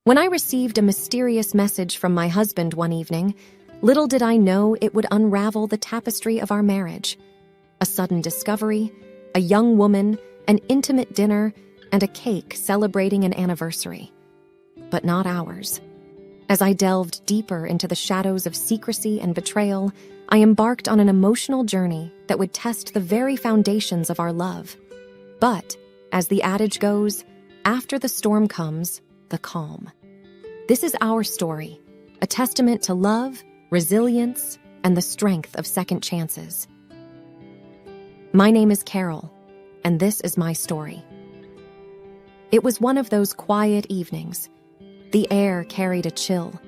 When I received a mysterious message from my husband one evening, little did I know it would unravel the tapestry of our marriage. A sudden discovery, a young woman, an intimate dinner, and a cake celebrating an anniversary. But not ours. As I delved deeper into the shadows of secrecy and betrayal, I embarked on an emotional journey that would test the very foundations of our love. But, as the adage goes, after the storm comes, the calm. This is our story, a testament to love, resilience, and the strength of second chances. My name is Carol, and this is my story. It was one of those quiet evenings. The air carried a chill,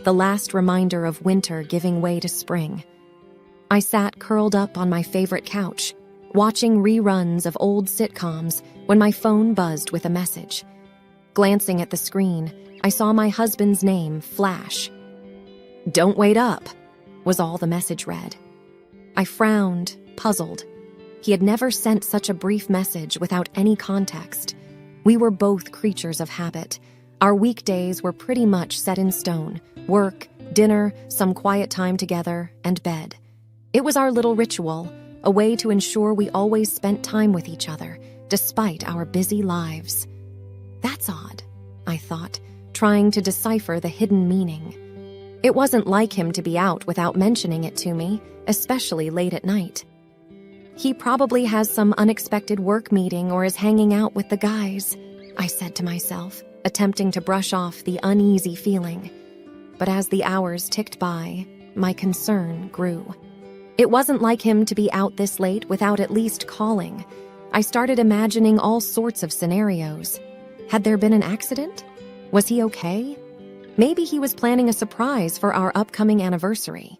the last reminder of winter giving way to spring. I sat curled up on my favorite couch, watching reruns of old sitcoms when my phone buzzed with a message. Glancing at the screen, I saw my husband's name flash. "Don't wait up," was all the message read. I frowned, puzzled. He had never sent such a brief message without any context. We were both creatures of habit. Our weekdays were pretty much set in stone: work, dinner, some quiet time together, and bed. It was our little ritual, a way to ensure we always spent time with each other, despite our busy lives. That's odd, I thought, trying to decipher the hidden meaning. It wasn't like him to be out without mentioning it to me, especially late at night. He probably has some unexpected work meeting or is hanging out with the guys, I said to myself, attempting to brush off the uneasy feeling. But as the hours ticked by, my concern grew. It wasn't like him to be out this late without at least calling. I started imagining all sorts of scenarios. Had there been an accident? Was he okay? Maybe he was planning a surprise for our upcoming anniversary.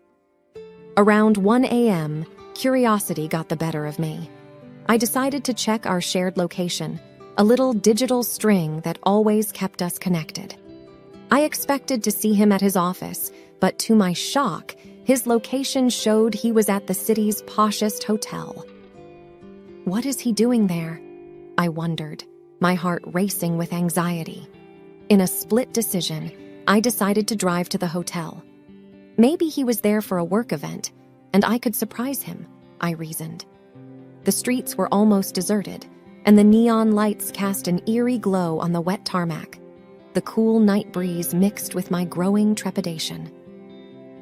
Around 1 a.m., curiosity got the better of me. I decided to check our shared location, a little digital string that always kept us connected. I expected to see him at his office, but to my shock, his location showed he was at the city's poshest hotel. What is he doing there? I wondered, my heart racing with anxiety. In a split decision, I decided to drive to the hotel. Maybe he was there for a work event, and I could surprise him, I reasoned. The streets were almost deserted, and the neon lights cast an eerie glow on the wet tarmac. The cool night breeze mixed with my growing trepidation.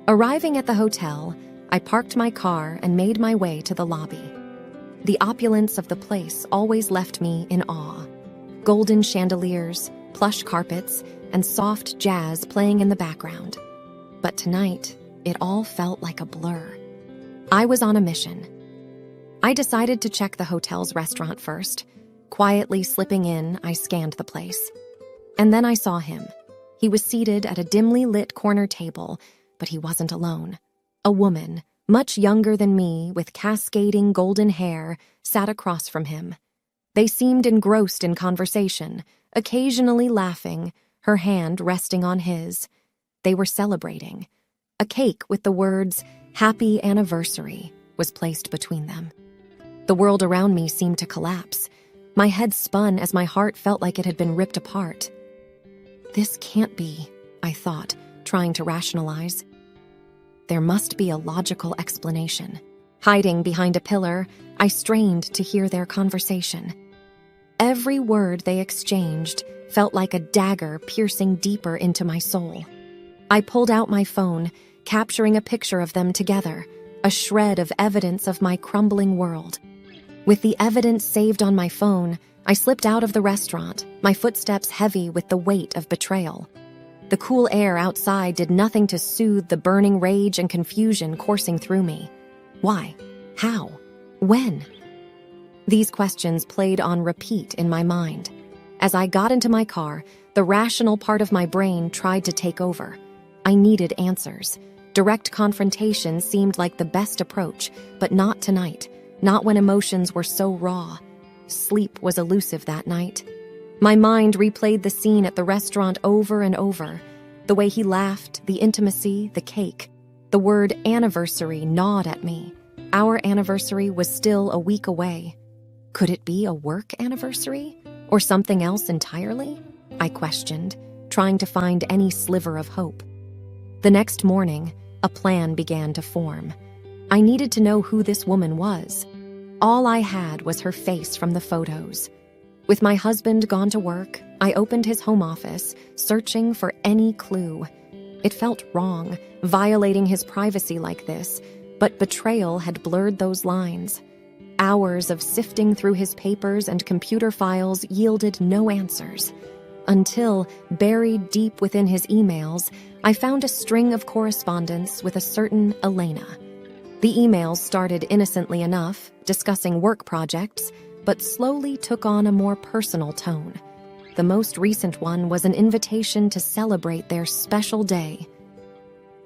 Arriving at the hotel, I parked my car and made my way to the lobby. The opulence of the place always left me in awe. Golden chandeliers, plush carpets, and soft jazz playing in the background. But tonight, it all felt like a blur. I was on a mission. I decided to check the hotel's restaurant first. Quietly slipping in, I scanned the place. And then I saw him. He was seated at a dimly lit corner table, but he wasn't alone. A woman, much younger than me, with cascading golden hair, sat across from him. They seemed engrossed in conversation, occasionally laughing, her hand resting on his. They were celebrating. A cake with the words, "Happy Anniversary," was placed between them. The world around me seemed to collapse. My head spun as my heart felt like it had been ripped apart. This can't be, I thought, trying to rationalize. There must be a logical explanation. Hiding behind a pillar, I strained to hear their conversation. Every word they exchanged felt like a dagger piercing deeper into my soul. I pulled out my phone, capturing a picture of them together, a shred of evidence of my crumbling world. With the evidence saved on my phone, I slipped out of the restaurant, my footsteps heavy with the weight of betrayal. The cool air outside did nothing to soothe the burning rage and confusion coursing through me. Why? How? When? These questions played on repeat in my mind. As I got into my car, the rational part of my brain tried to take over. I needed answers. Direct confrontation seemed like the best approach, but not tonight, not when emotions were so raw. Sleep was elusive that night. My mind replayed the scene at the restaurant over and over. The way he laughed, the intimacy, the cake. The word anniversary gnawed at me. Our anniversary was still a week away. Could it be a work anniversary? Or something else entirely? I questioned, trying to find any sliver of hope. The next morning, a plan began to form. I needed to know who this woman was. All I had was her face from the photos. With my husband gone to work, I opened his home office, searching for any clue. It felt wrong, violating his privacy like this, but betrayal had blurred those lines. Hours of sifting through his papers and computer files yielded no answers. Until, buried deep within his emails, I found a string of correspondence with a certain Elena. The emails started innocently enough, discussing work projects, but slowly took on a more personal tone. The most recent one was an invitation to celebrate their special day.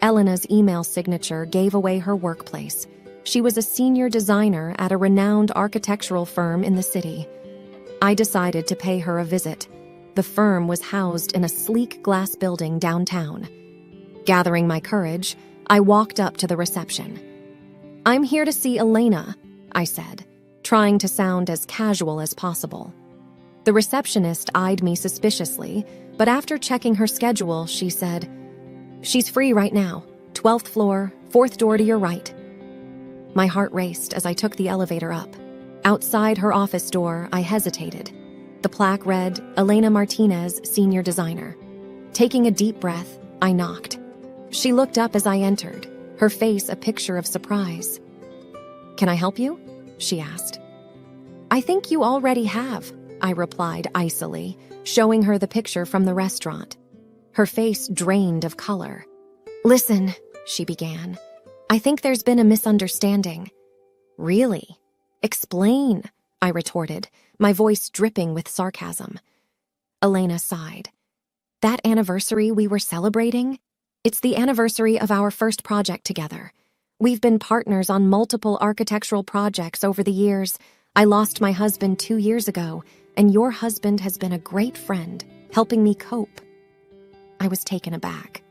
Elena's email signature gave away her workplace. She was a senior designer at a renowned architectural firm in the city. I decided to pay her a visit. The firm was housed in a sleek glass building downtown. Gathering my courage, I walked up to the reception. "I'm here to see Elena," I said, trying to sound as casual as possible. The receptionist eyed me suspiciously, but after checking her schedule, she said, "She's free right now. 12th floor, 4th door to your right." My heart raced as I took the elevator up. Outside her office door, I hesitated. The plaque read, "Elena Martinez, Senior Designer." Taking a deep breath, I knocked. She looked up as I entered, her face a picture of surprise. "Can I help you?" she asked. "I think you already have," I replied icily, showing her the picture from the restaurant. Her face drained of color. "Listen," she began. "I think there's been a misunderstanding." "Really? Explain," I retorted, my voice dripping with sarcasm. Elena sighed. "That anniversary we were celebrating? It's the anniversary of our first project together. We've been partners on multiple architectural projects over the years. I lost my husband 2 years ago, and your husband has been a great friend, helping me cope." I was taken aback.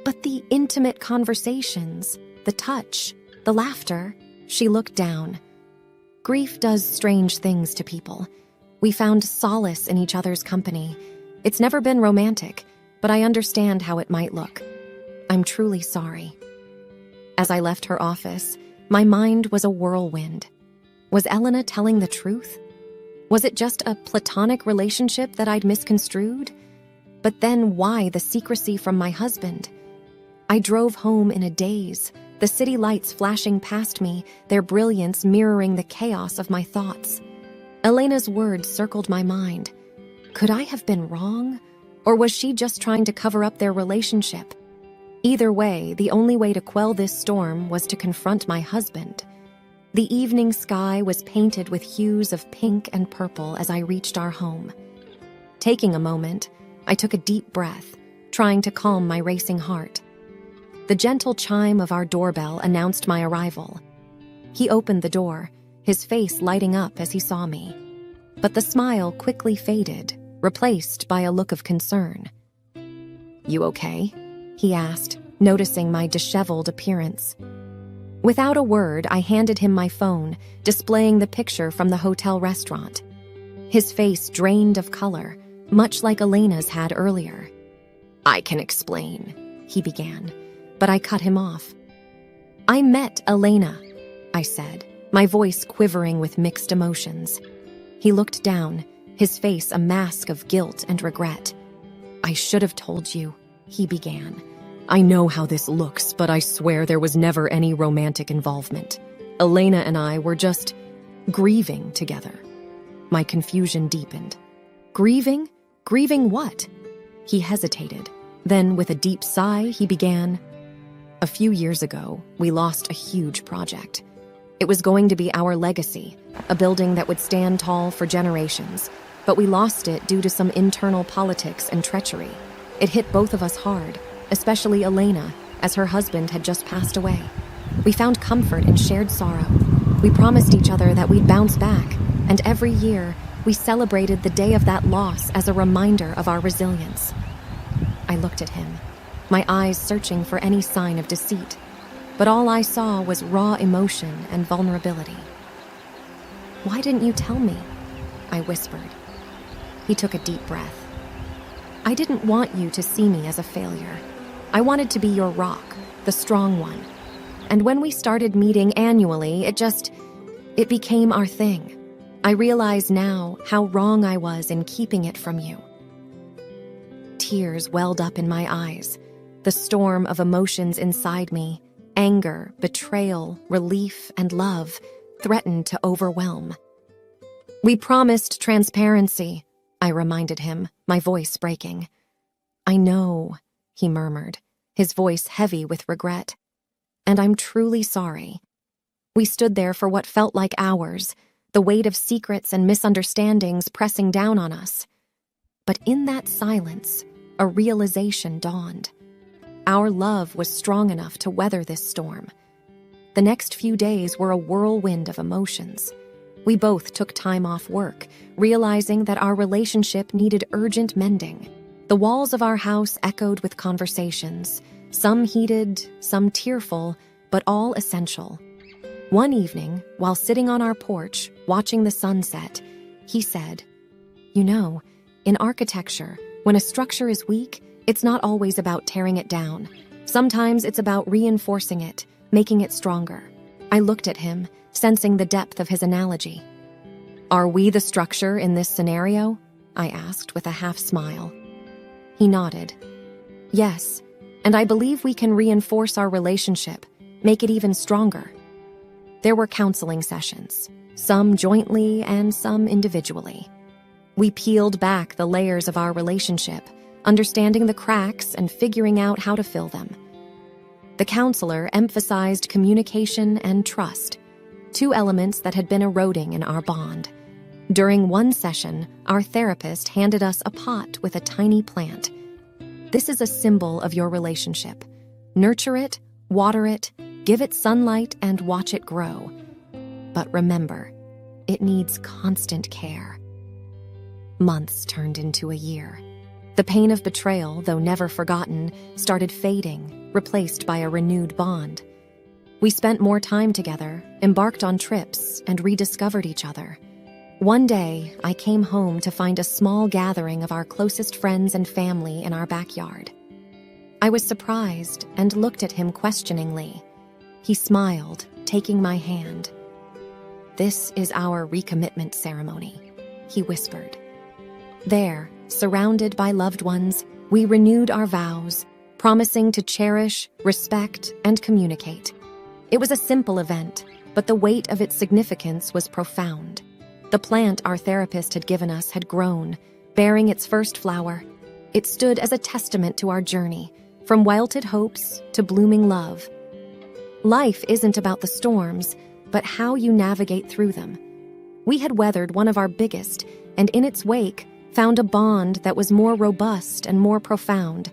"But the intimate conversations, the touch, the laughter," she looked down. "Grief does strange things to people. We found solace in each other's company. It's never been romantic, but I understand how it might look. I'm truly sorry." As I left her office, my mind was a whirlwind. Was Elena telling the truth? Was it just a platonic relationship that I'd misconstrued? But then why the secrecy from my husband? I drove home in a daze, the city lights flashing past me, their brilliance mirroring the chaos of my thoughts. Elena's words circled my mind. Could I have been wrong? Or was she just trying to cover up their relationship? Either way, the only way to quell this storm was to confront my husband. The evening sky was painted with hues of pink and purple as I reached our home. Taking a moment, I took a deep breath, trying to calm my racing heart. The gentle chime of our doorbell announced my arrival. He opened the door, his face lighting up as he saw me. But the smile quickly faded, replaced by a look of concern. "You okay?" he asked, noticing my disheveled appearance. Without a word, I handed him my phone, displaying the picture from the hotel restaurant. His face drained of color, much like Elena's had earlier. "I can explain," he began, but I cut him off. "I met Elena," I said, my voice quivering with mixed emotions. He looked down, his face a mask of guilt and regret. "I should have told you," he began. "I know how this looks, but I swear there was never any romantic involvement. Elena and I were just grieving together." My confusion deepened. "Grieving? Grieving what?" He hesitated. Then, with a deep sigh, he began, "A few years ago, we lost a huge project. It was going to be our legacy, a building that would stand tall for generations, but we lost it due to some internal politics and treachery. It hit both of us hard, especially Elena, as her husband had just passed away. We found comfort in shared sorrow. We promised each other that we'd bounce back, and every year, we celebrated the day of that loss as a reminder of our resilience." I looked at him, my eyes searching for any sign of deceit, but all I saw was raw emotion and vulnerability. "Why didn't you tell me?" I whispered. He took a deep breath. I didn't want you to see me as a failure. I wanted to be your rock, the strong one. And when we started meeting annually, it became our thing. I realize now how wrong I was in keeping it from you. Tears welled up in my eyes. The storm of emotions inside me, anger, betrayal, relief, and love, threatened to overwhelm. We promised transparency, I reminded him, my voice breaking. I know, he murmured, his voice heavy with regret. And I'm truly sorry. We stood there for what felt like hours, the weight of secrets and misunderstandings pressing down on us. But in that silence, a realization dawned. Our love was strong enough to weather this storm. The next few days were a whirlwind of emotions. We both took time off work, realizing that our relationship needed urgent mending. The walls of our house echoed with conversations, some heated, some tearful, but all essential. One evening, while sitting on our porch, watching the sunset, he said, "You know, in architecture, when a structure is weak, it's not always about tearing it down. Sometimes it's about reinforcing it, making it stronger." I looked at him, sensing the depth of his analogy. "Are we the structure in this scenario?" I asked with a half smile. He nodded. "Yes, and I believe we can reinforce our relationship, make it even stronger." There were counseling sessions, some jointly and some individually. We peeled back the layers of our relationship, understanding the cracks and figuring out how to fill them. The counselor emphasized communication and trust, two elements that had been eroding in our bond. During one session, our therapist handed us a pot with a tiny plant. "This is a symbol of your relationship. Nurture it, water it, give it sunlight, and watch it grow. But remember, it needs constant care." Months turned into a year. The pain of betrayal, though never forgotten, started fading, replaced by a renewed bond. We spent more time together, embarked on trips, and rediscovered each other. One day, I came home to find a small gathering of our closest friends and family in our backyard. I was surprised and looked at him questioningly. He smiled, taking my hand. "This is our recommitment ceremony," he whispered. There, surrounded by loved ones, we renewed our vows, promising to cherish, respect, and communicate. It was a simple event, but the weight of its significance was profound. The plant our therapist had given us had grown, bearing its first flower. It stood as a testament to our journey, from wilted hopes to blooming love. Life isn't about the storms, but how you navigate through them. We had weathered one of our biggest, and in its wake, found a bond that was more robust and more profound.